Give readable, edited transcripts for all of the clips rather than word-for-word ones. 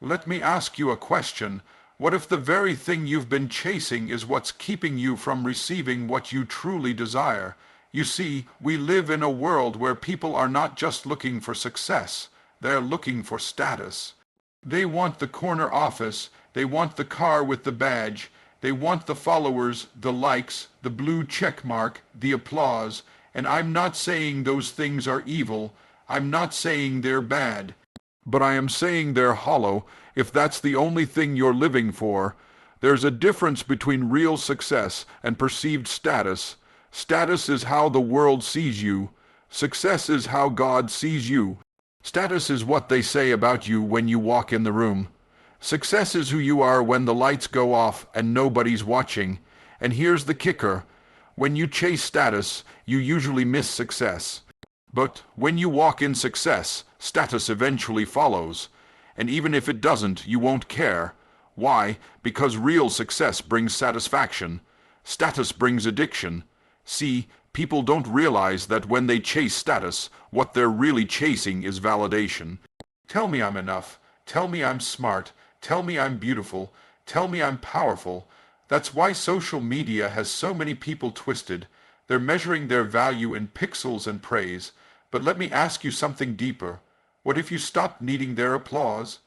Let me ask you a question. What if the very thing you've been chasing is what's keeping you from receiving what you truly desire? You see, we live in a world where people are not just looking for success, they're looking for status. They want the corner office, they want the car with the badge, they want the followers, the likes, the blue check mark, the applause, and I'm not saying those things are evil, I'm not saying they're bad. But I am saying they're hollow if that's the only thing you're living for. There's a difference between real success and perceived status. Status is how the world sees you. Success is how God sees you. Status is what they say about you when you walk in the room. Success is who you are when the lights go off and nobody's watching. And here's the kicker. When you chase status, you usually miss success. But when you walk in success, status eventually follows. And even if it doesn't, you won't care. Why? Because real success brings satisfaction. Status brings addiction. See, people don't realize that when they chase status, what they're really chasing is validation. Tell me I'm enough. Tell me I'm smart. Tell me I'm beautiful. Tell me I'm powerful. That's why social media has so many people twisted. They're measuring their value in pixels and praise. But let me ask you something deeper. What if you stopped needing their applause?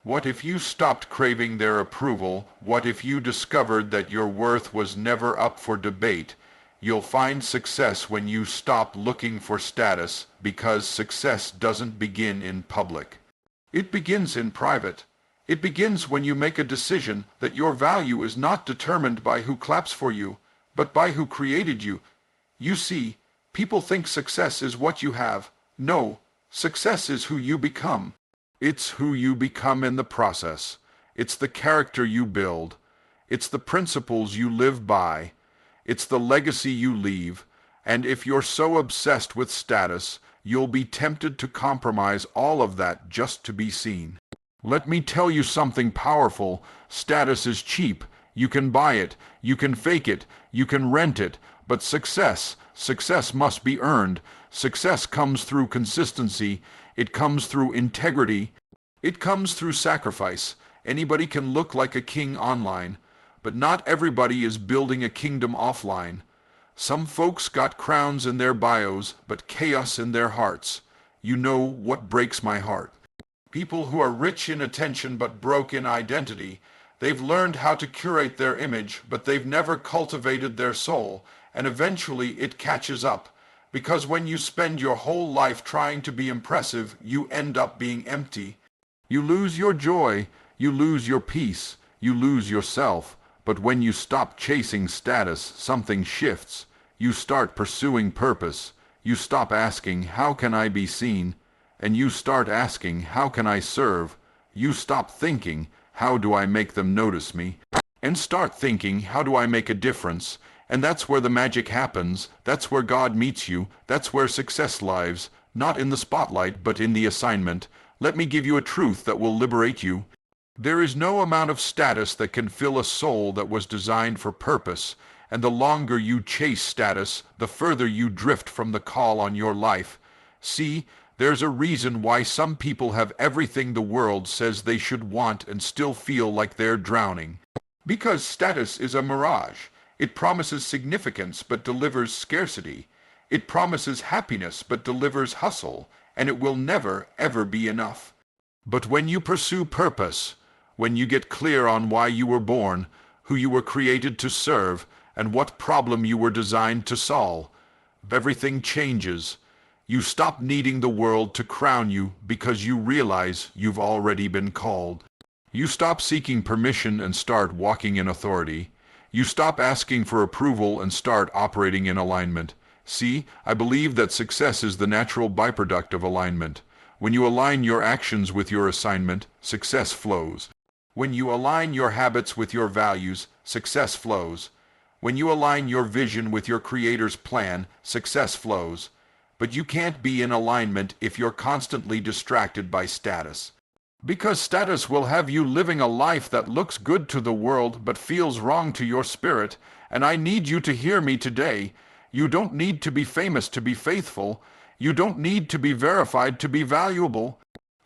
What if you stopped craving their approval? What if you discovered that your worth was never up for debate? You'll find success when you stop looking for status, because success doesn't begin in public. It begins in private. It begins when you make a decision that your value is not determined by who claps for you, but by who created you. You see, people think success is what you have. No, success is who you become. It's who you become in the process. It's the character you build. It's the principles you live by. It's the legacy you leave. And if you're so obsessed with status, you'll be tempted to compromise all of that just to be seen. Let me tell you something powerful. Status is cheap. You can buy it. You can fake it. You can rent it. But success must be earned. Success comes through consistency. It comes through integrity. It comes through sacrifice. Anybody can look like a king online, but not everybody is building a kingdom offline. Some folks got crowns in their bios, but chaos in their hearts. You know what breaks my heart? People who are rich in attention but broke in identity. They've learned how to curate their image, but they've never cultivated their soul, and eventually it catches up. Because when you spend your whole life trying to be impressive, you end up being empty. You lose your joy, you lose your peace, you lose yourself. But when you stop chasing status, something shifts. You start pursuing purpose. You stop asking, how can I be seen? And you start asking, how can I serve? You stop thinking, how do I make them notice me? And start thinking, how do I make a difference? And that's where the magic happens. That's where God meets you. That's where success lives. Not in the spotlight, but in the assignment. Let me give you a truth that will liberate you. There is no amount of status that can fill a soul that was designed for purpose. And the longer you chase status, the further you drift from the call on your life. See, there's a reason why some people have everything the world says they should want and still feel like they're drowning. Because status is a mirage. It promises significance but delivers scarcity. It promises happiness but delivers hustle, and it will never, ever be enough. But when you pursue purpose, when you get clear on why you were born, who you were created to serve, and what problem you were designed to solve, everything changes. You stop needing the world to crown you because you realize you've already been called. You stop seeking permission and start walking in authority. You stop asking for approval and start operating in alignment. See, I believe that success is the natural byproduct of alignment. When you align your actions with your assignment, success flows. When you align your habits with your values, success flows. When you align your vision with your Creator's plan, success flows. But you can't be in alignment if you're constantly distracted by status. Because status will have you living a life that looks good to the world but feels wrong to your spirit. And I need you to hear me today. You don't need to be famous to be faithful. You don't need to be verified to be valuable.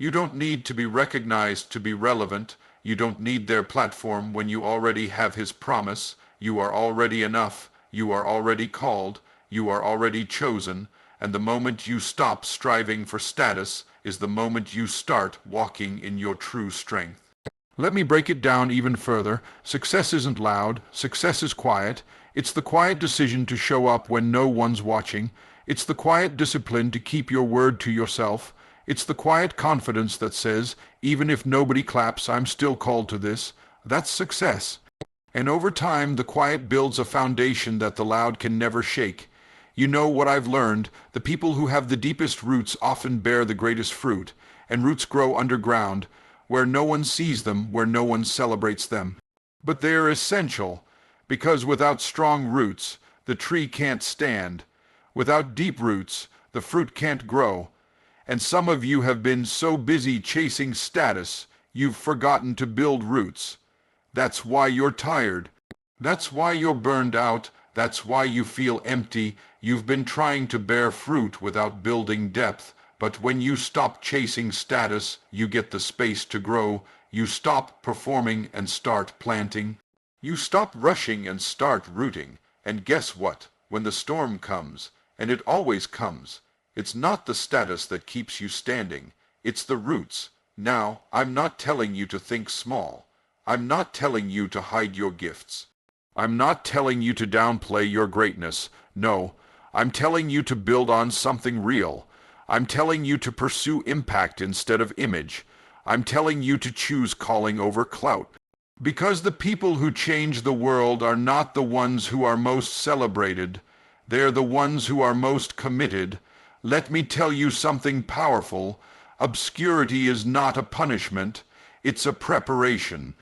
You don't need to be recognized to be relevant. You don't need their platform when you already have his promise. You are already enough. You are already called. You are already chosen. And the moment you stop striving for status is the moment you start walking in your true strength. Let me break it down even further. Success isn't loud. Success is quiet. It's the quiet decision to show up when no one's watching. It's the quiet discipline to keep your word to yourself. It's the quiet confidence that says, even if nobody claps, I'm still called to this. That's success. And over time, the quiet builds a foundation that the loud can never shake. You know what I've learned? The people who have the deepest roots often bear the greatest fruit, and roots grow underground, where no one sees them, where no one celebrates them. But they are essential, because without strong roots, the tree can't stand. Without deep roots, the fruit can't grow. And some of you have been so busy chasing status, you've forgotten to build roots. That's why you're tired. That's why you're burned out. That's why you feel empty. You've been trying to bear fruit without building depth. But when you stop chasing status, you get the space to grow. You stop performing and start planting. You stop rushing and start rooting. And guess what? When the storm comes, and it always comes, it's not the status that keeps you standing. It's the roots. Now, I'm not telling you to think small. I'm not telling you to hide your gifts. I'm not telling you to downplay your greatness. No, I'm telling you to build on something real. I'm telling you to pursue impact instead of image. I'm telling you to choose calling over clout. Because the people who change the world are not the ones who are most celebrated. They're the ones who are most committed. Let me tell you something powerful. Obscurity is not a punishment. It's a preparation.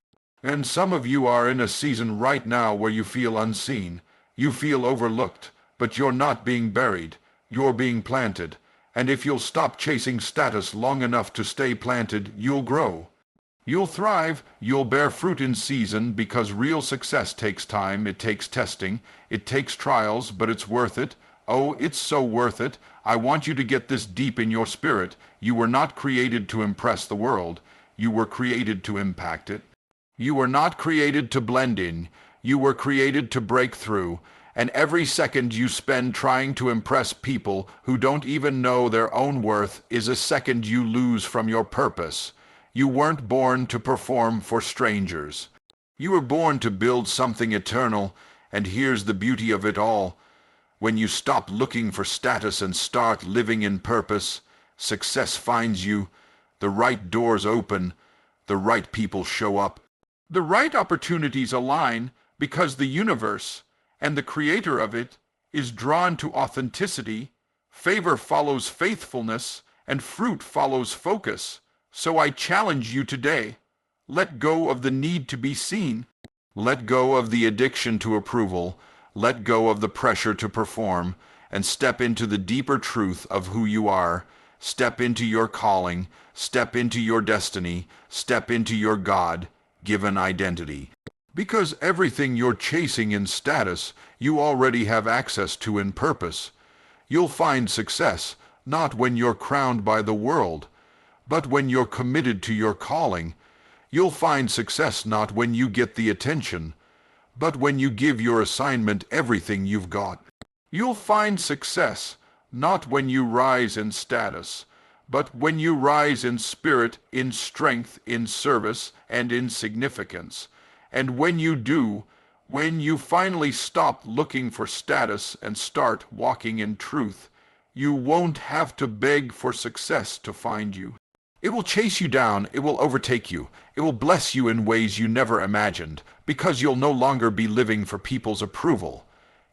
And some of you are in a season right now where you feel unseen. You feel overlooked. But you're not being buried. You're being planted. And if you'll stop chasing status long enough to stay planted, you'll grow. You'll thrive. You'll bear fruit in season, because real success takes time. It takes testing. It takes trials, but it's worth it. Oh, it's so worth it. I want you to get this deep in your spirit. You were not created to impress the world. You were created to impact it. You were not created to blend in. You were created to break through. And every second you spend trying to impress people who don't even know their own worth is a second you lose from your purpose. You weren't born to perform for strangers. You were born to build something eternal, and here's the beauty of it all. When you stop looking for status and start living in purpose, success finds you, the right doors open, the right people show up. The right opportunities align because the universe and the creator of it is drawn to authenticity. Favor follows faithfulness, and fruit follows focus. So I challenge you today. Let go of the need to be seen. Let go of the addiction to approval. Let go of the pressure to perform, and step into the deeper truth of who you are. Step into your calling. Step into your destiny. Step into your God-given identity. Because everything you're chasing in status, you already have access to in purpose. You'll find success, not when you're crowned by the world, but when you're committed to your calling. You'll find success not when you get the attention, but when you give your assignment everything you've got. You'll find success not when you rise in status, but when you rise in spirit, in strength, in service, and in significance. And when you do, when you finally stop looking for status and start walking in truth, you won't have to beg for success to find you. It will chase you down, it will overtake you, it will bless you in ways you never imagined, because you'll no longer be living for people's approval.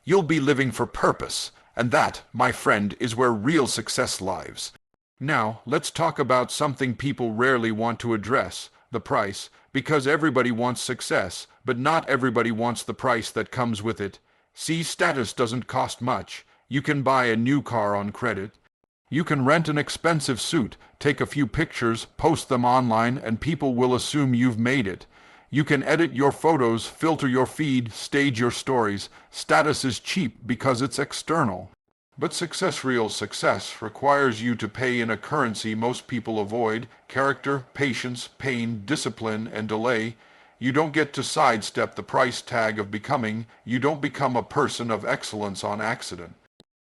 You'll be living for purpose, and that, my friend, is where real success lies. Now, let's talk about something people rarely want to address, the price, because everybody wants success, but not everybody wants the price that comes with it. See, status doesn't cost much. You can buy a new car on credit. You can rent an expensive suit, take a few pictures, post them online, and people will assume you've made it. You can edit your photos, filter your feed, stage your stories. Status is cheap because it's external. But real success, requires you to pay in a currency most people avoid: character, patience, pain, discipline, and delay. You don't get to sidestep the price tag of becoming. You don't become a person of excellence on accident.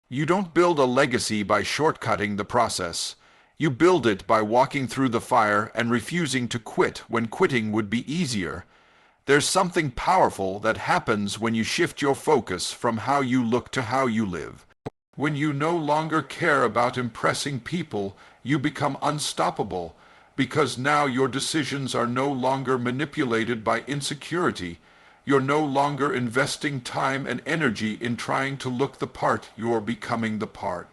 You don't build a legacy by shortcutting the process. You build it by walking through the fire and refusing to quit when quitting would be easier. There's something powerful that happens when you shift your focus from how you look to how you live. When you no longer care about impressing people, you become unstoppable, because now your decisions are no longer manipulated by insecurity. You're no longer investing time and energy in trying to look the part, you're becoming the part.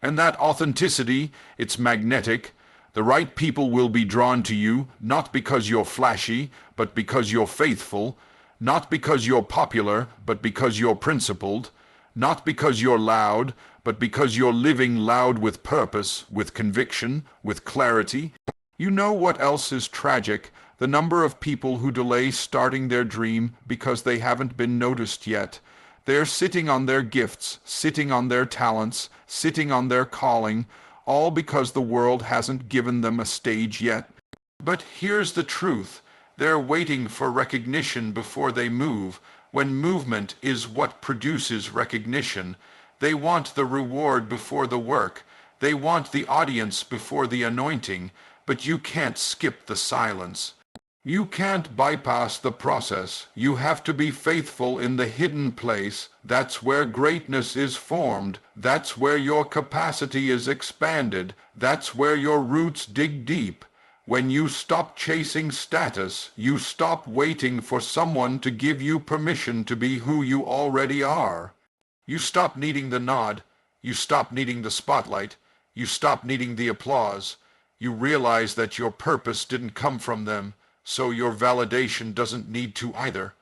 And that authenticity, it's magnetic. The right people will be drawn to you, not because you're flashy, but because you're faithful, not because you're popular, but because you're principled, not because you're loud, but because you're living loud with purpose, with conviction, with clarity. You know what else is tragic? The number of people who delay starting their dream because they haven't been noticed yet. They're sitting on their gifts, sitting on their talents, sitting on their calling, all because the world hasn't given them a stage yet. But here's the truth. They're waiting for recognition before they move, when movement is what produces recognition. They want the reward before the work. They want the audience before the anointing. But you can't skip the silence. You can't bypass the process. You have to be faithful in the hidden place. That's where greatness is formed. That's where your capacity is expanded. That's where your roots dig deep. When you stop chasing status, you stop waiting for someone to give you permission to be who you already are. You stop needing the nod. You stop needing the spotlight. You stop needing the applause. You realize that your purpose didn't come from them, so your validation doesn't need to either.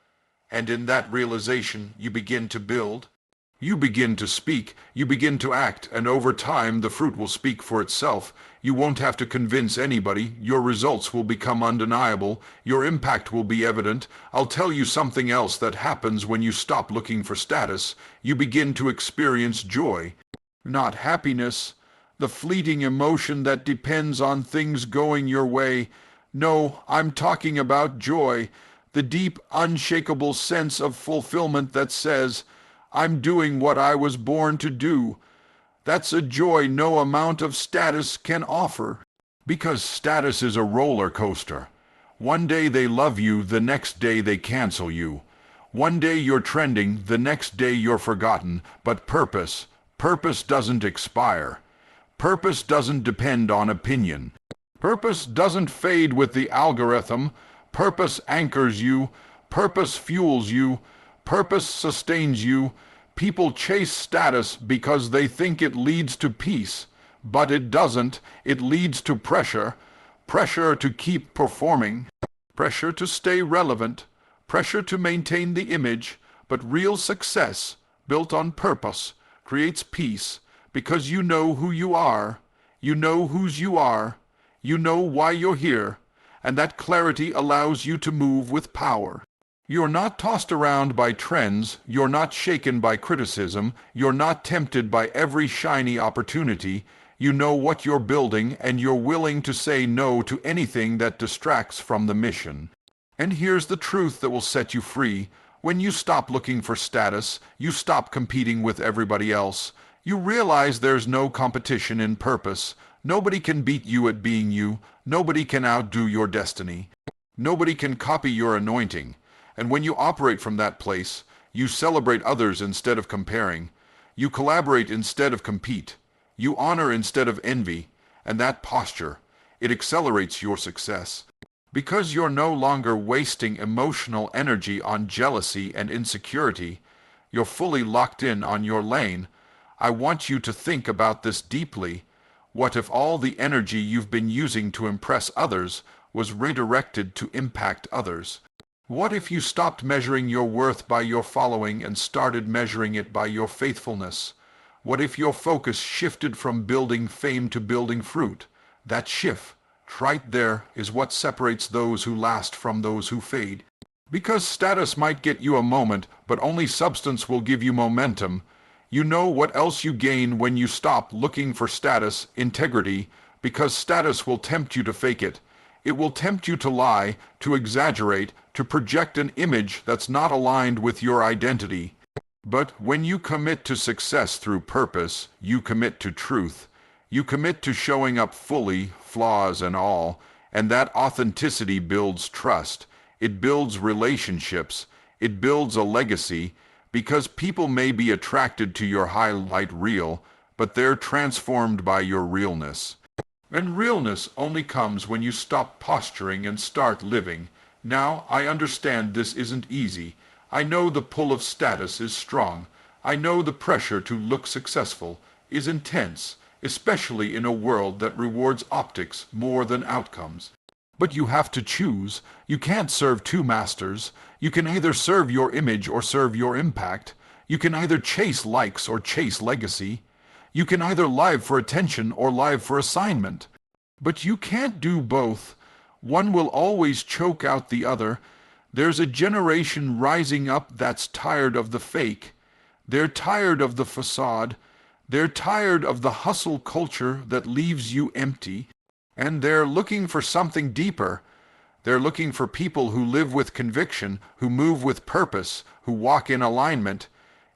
And in that realization, you begin to build. You begin to speak, you begin to act, and over time the fruit will speak for itself. You won't have to convince anybody. Your results will become undeniable. Your impact will be evident. I'll tell you something else that happens when you stop looking for status. You begin to experience joy, not happiness, the fleeting emotion that depends on things going your way. No, I'm talking about joy, the deep, unshakable sense of fulfillment that says, I'm doing what I was born to do. That's a joy no amount of status can offer. Because status is a roller coaster. One day they love you, the next day they cancel you. One day you're trending, the next day you're forgotten. But purpose doesn't expire. Purpose doesn't depend on opinion. Purpose doesn't fade with the algorithm. Purpose anchors you. Purpose fuels you. Purpose sustains you. People chase status because they think it leads to peace. But it doesn't. It leads to pressure. Pressure to keep performing. Pressure to stay relevant. Pressure to maintain the image. But real success, built on purpose, creates peace. Because you know who you are, you know whose you are, you know why you're here, and that clarity allows you to move with power. You're not tossed around by trends, you're not shaken by criticism, you're not tempted by every shiny opportunity. You know what you're building, and you're willing to say no to anything that distracts from the mission. And here's the truth that will set you free. When you stop looking for status, you stop competing with everybody else. You realize there's no competition in purpose. Nobody can beat you at being you. Nobody can outdo your destiny. Nobody can copy your anointing. And when you operate from that place, you celebrate others instead of comparing. You collaborate instead of compete. You honor instead of envy. And that posture, it accelerates your success. Because you're no longer wasting emotional energy on jealousy and insecurity, you're fully locked in on your lane. I want you to think about this deeply. What if all the energy you've been using to impress others was redirected to impact others? What if you stopped measuring your worth by your following and started measuring it by your faithfulness? What if your focus shifted from building fame to building fruit? That shift, right there, is what separates those who last from those who fade. Because status might get you a moment, but only substance will give you momentum. You know what else you gain when you stop looking for status, integrity, because status will tempt you to fake it. It will tempt you to lie, to exaggerate, to project an image that's not aligned with your identity. But when you commit to success through purpose, you commit to truth. You commit to showing up fully, flaws and all, and that authenticity builds trust. It builds relationships. It builds a legacy, because people may be attracted to your highlight reel, but they're transformed by your realness. And realness only comes when you stop posturing and start living. Now, I understand this isn't easy. I know the pull of status is strong. I know the pressure to look successful is intense, especially in a world that rewards optics more than outcomes. But you have to choose. You can't serve two masters. You can either serve your image or serve your impact. You can either chase likes or chase legacy. You can either live for attention or live for assignment. But you can't do both. One will always choke out the other. There's a generation rising up that's tired of the fake. They're tired of the facade. They're tired of the hustle culture that leaves you empty. And they're looking for something deeper. They're looking for people who live with conviction, who move with purpose, who walk in alignment.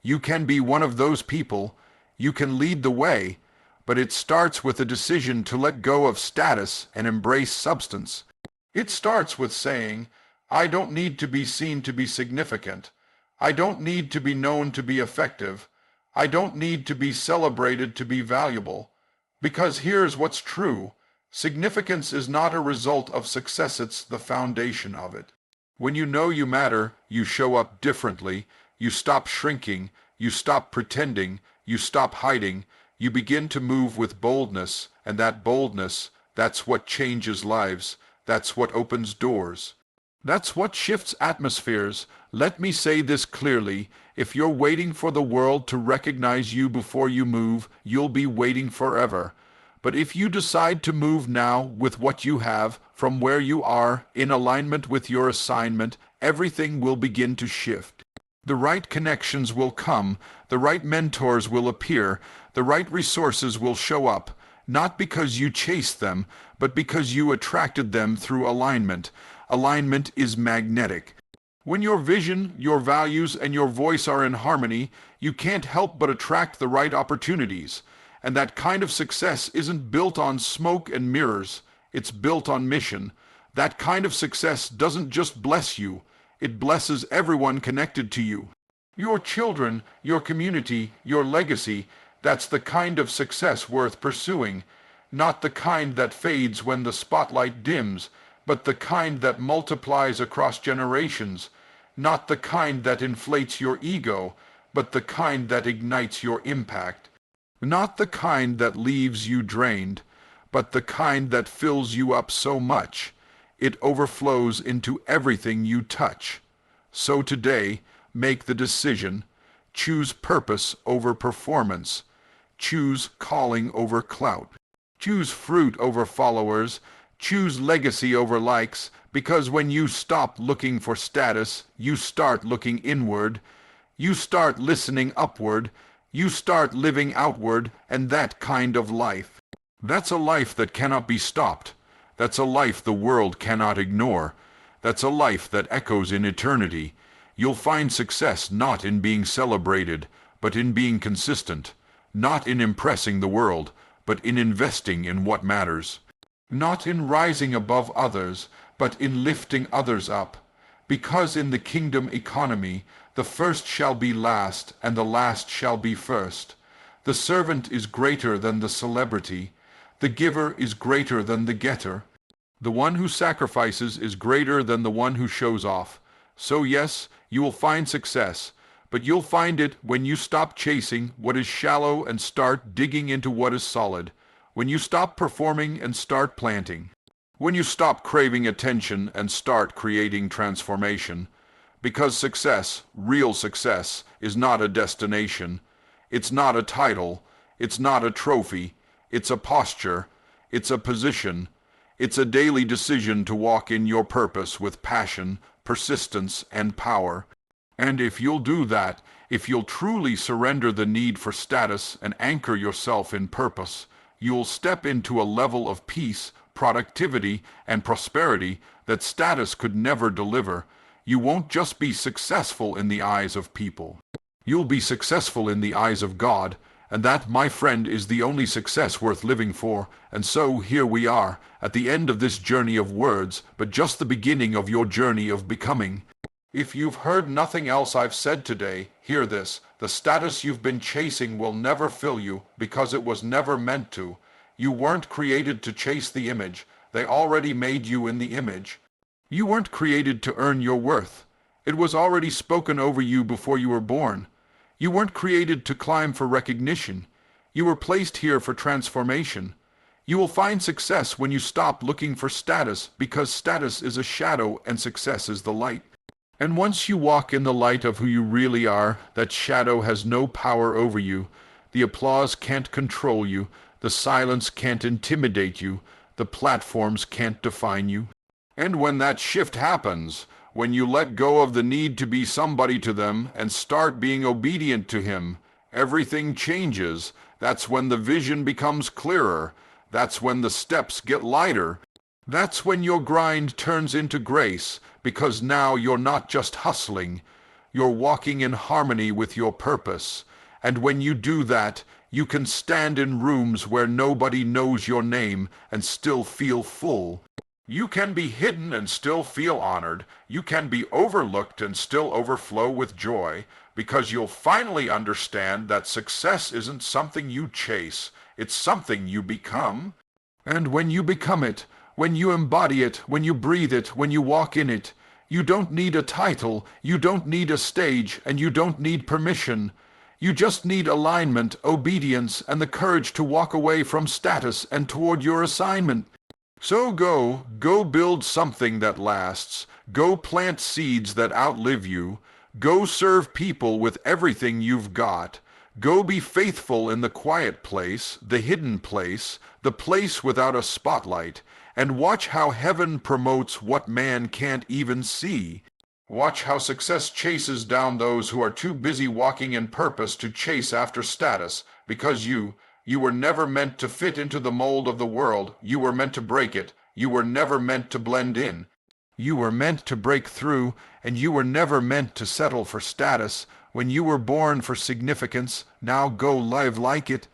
You can be one of those people. You can lead the way, but it starts with a decision to let go of status and embrace substance. It starts with saying, I don't need to be seen to be significant. I don't need to be known to be effective. I don't need to be celebrated to be valuable. Because here's what's true. Significance is not a result of success, it's the foundation of it. When you know you matter, you show up differently. You stop shrinking. You stop pretending. You stop hiding. You begin to move with boldness, and that boldness, that's what changes lives. That's what opens doors. That's what shifts atmospheres. Let me say this clearly. If you're waiting for the world to recognize you before you move, you'll be waiting forever. But if you decide to move now with what you have, from where you are, in alignment with your assignment, everything will begin to shift. The right connections will come, the right mentors will appear, the right resources will show up, not because you chased them, but because you attracted them through alignment. Alignment is magnetic. When your vision, your values, and your voice are in harmony, you can't help but attract the right opportunities. And that kind of success isn't built on smoke and mirrors. It's built on mission. That kind of success doesn't just bless you. It blesses everyone connected to you. Your children, your community, your legacy, that's the kind of success worth pursuing. Not the kind that fades when the spotlight dims, but the kind that multiplies across generations. Not the kind that inflates your ego, but the kind that ignites your impact. Not the kind that leaves you drained, but the kind that fills you up so much it overflows into everything you touch. So today, make the decision. Choose purpose over performance. Choose calling over clout. Choose fruit over followers. Choose legacy over likes, because when you stop looking for status, you start looking inward. You start listening upward. You start living outward, and that kind of life. That's a life that cannot be stopped. That's a life the world cannot ignore. That's a life that echoes in eternity. You'll find success not in being celebrated, but in being consistent. Not in impressing the world, but in investing in what matters. Not in rising above others, but in lifting others up. Because in the kingdom economy, the first shall be last, and the last shall be first. The servant is greater than the celebrity. The giver is greater than the getter. The one who sacrifices is greater than the one who shows off. So yes, you will find success, but you'll find it when you stop chasing what is shallow and start digging into what is solid. When you stop performing and start planting. When you stop craving attention and start creating transformation. Because success, real success, is not a destination. It's not a title. It's not a trophy. It's a posture. It's a position. It's a daily decision to walk in your purpose with passion, persistence, and power. And if you'll do that, if you'll truly surrender the need for status and anchor yourself in purpose, you'll step into a level of peace, productivity, and prosperity that status could never deliver. You won't just be successful in the eyes of people. You'll be successful in the eyes of God, and that, my friend, is the only success worth living for. And so here we are, at the end of this journey of words, but just the beginning of your journey of becoming. If you've heard nothing else I've said today, hear this. The status you've been chasing will never fill you because it was never meant to. You weren't created to chase the image. They already made you in the image. You weren't created to earn your worth. It was already spoken over you before you were born. You weren't created to climb for recognition. You were placed here for transformation. You will find success when you stop looking for status, because status is a shadow and success is the light. And once you walk in the light of who you really are, that shadow has no power over you. The applause can't control you. The silence can't intimidate you. The platforms can't define you. And when that shift happens, when you let go of the need to be somebody to them and start being obedient to him, everything changes. That's when the vision becomes clearer. That's when the steps get lighter. That's when your grind turns into grace, because now you're not just hustling, you're walking in harmony with your purpose. And when you do that, you can stand in rooms where nobody knows your name and still feel full. You can be hidden and still feel honored. You can be overlooked and still overflow with joy, because you'll finally understand that success isn't something you chase, it's something you become. And when you become it, when you embody it, when you breathe it, when you walk in it, you don't need a title, you don't need a stage, and you don't need permission. You just need alignment, obedience, and the courage to walk away from status and toward your assignment. So go build something that lasts. Go plant seeds that outlive you. Go serve people with everything you've got. Go be faithful in the quiet place, the hidden place, the place without a spotlight, and watch how heaven promotes what man can't even see. Watch how success chases down those who are too busy walking in purpose to chase after status, because you were never meant to fit into the mold of the world. You were meant to break it. You were never meant to blend in. You were meant to break through, and you were never meant to settle for status. When you were born for significance, now go live like it.